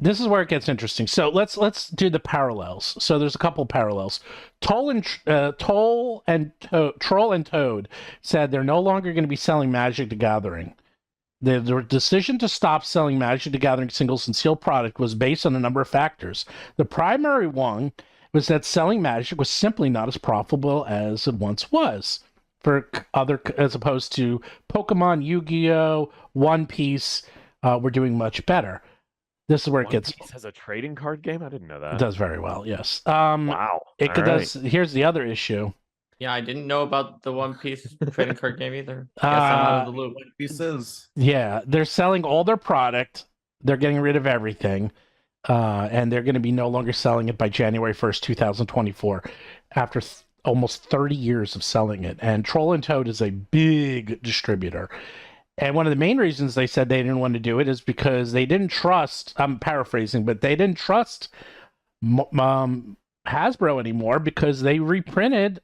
this is where it gets interesting. So let's do the parallels. So there's a couple parallels. Troll and Toad said they're no longer going to be selling Magic the Gathering. The decision to stop selling Magic the Gathering singles and sealed product was based on a number of factors. The primary one was that selling Magic was simply not as profitable as it once was, as opposed to Pokemon, Yu-Gi-Oh, One Piece were doing much better. This is where it gets. One Piece has a trading card game. I didn't know that. It does very well. Yes. Wow. It does. Here's the other issue. Yeah, I didn't know about the One Piece trading card game either. Guess I'm out of the loop. One Pieces. Yeah, they're selling all their product. They're getting rid of everything. And they're going to be no longer selling it by January 1st, 2024, after almost 30 years of selling it. And Troll and Toad is a big distributor. And one of the main reasons they said they didn't want to do it is because they didn't trust, I'm paraphrasing, but they didn't trust Hasbro anymore because they reprinted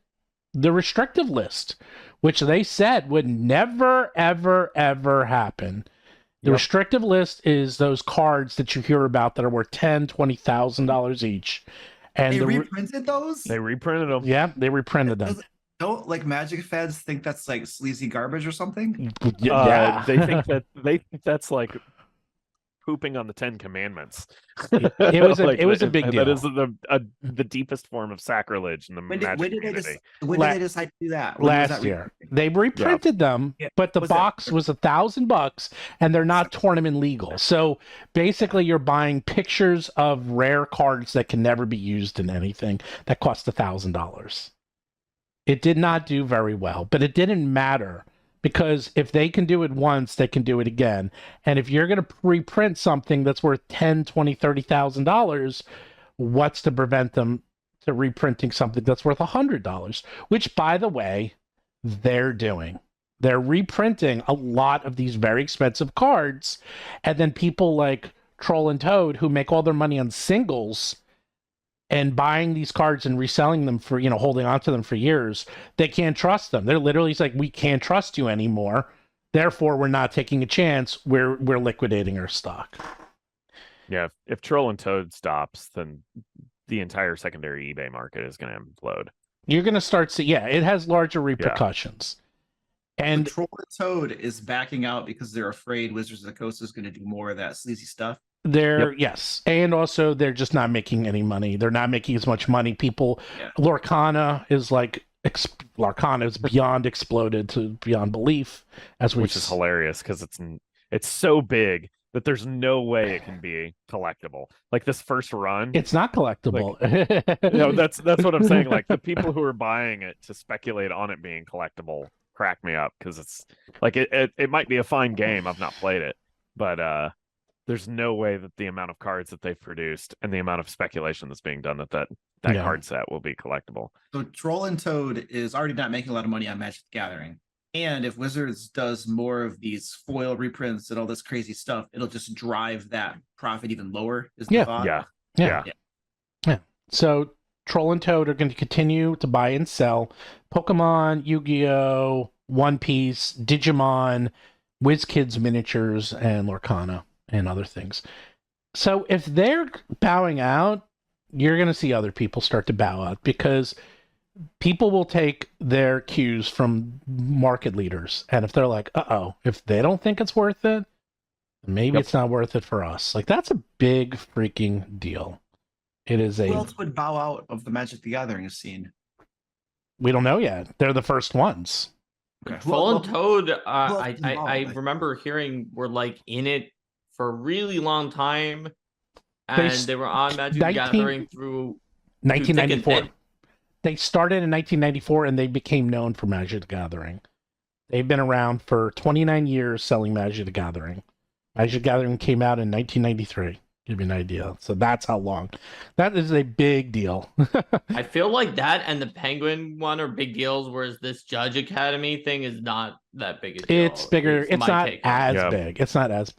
the restrictive list, which they said would never, ever, ever happen. The restrictive list is those cards that you hear about that are worth $10,000, $20,000 each. And they reprinted those? They reprinted them. Yeah, they reprinted them. Don't like Magic fans think that's like sleazy garbage or something? Yeah, they think that's like pooping on the 10 Commandments. It was a big deal. That is the deepest form of sacrilege in the Magic community. When did they decide to do that? Last year. They reprinted them, but the box was $1,000 and they're not tournament legal. So basically you're buying pictures of rare cards that can never be used in anything that cost $1,000. It did not do very well, but it didn't matter. Because if they can do it once, they can do it again. And if you're going to reprint something that's worth $10,000, $20,000, $30,000, what's to prevent them to reprinting something that's worth $100? Which, by the way, they're doing. They're reprinting a lot of these very expensive cards. And then people like Troll and Toad, who make all their money on singles and buying these cards and reselling them for, holding on to them for years, they can't trust them. They're literally like, we can't trust you anymore. Therefore, we're not taking a chance. We're liquidating our stock. Yeah, if Troll and Toad stops, then the entire secondary eBay market is going to implode. You're going to start to, it has larger repercussions. And Troll and Toad is backing out because they're afraid Wizards of the Coast is going to do more of that sleazy stuff. Yes, and also they're just not making any money. They're not making as much money. Lorcana is beyond exploded to beyond belief, which is hilarious because it's so big that there's no way it can be collectible. Like this first run, it's not collectible. That's what I'm saying. Like the people who are buying it to speculate on it being collectible crack me up because it's like it might be a fine game. I've not played it, but there's no way that the amount of cards that they've produced and the amount of speculation that's being done that card set will be collectible. So Troll and Toad is already not making a lot of money on Magic the Gathering. And if Wizards does more of these foil reprints and all this crazy stuff, it'll just drive that profit even lower. Is the thought? Yeah. So Troll and Toad are going to continue to buy and sell Pokemon, Yu-Gi-Oh, One Piece, Digimon, WizKids miniatures, and Lorcana, and other things. So if they're bowing out, you're going to see other people start to bow out because people will take their cues from market leaders. And if they're like, if they don't think it's worth it, maybe it's not worth it for us. Like, that's a big freaking deal. It is Who else would bow out of the Magic the Gathering scene? We don't know yet. They're the first ones. Okay. Troll and Toad, I remember hearing were like in it for a really long time, and they were on Magic the Gathering through 1994. They started in 1994, and they became known for Magic the Gathering. They've been around for 29 years selling Magic the Gathering. Magic the Gathering came out in 1993. Give you an idea. So that's how long. That is a big deal. I feel like that and the Penguin one are big deals, whereas this Judge Academy thing is not that big a deal. It's bigger. It's not as big. It's not as big.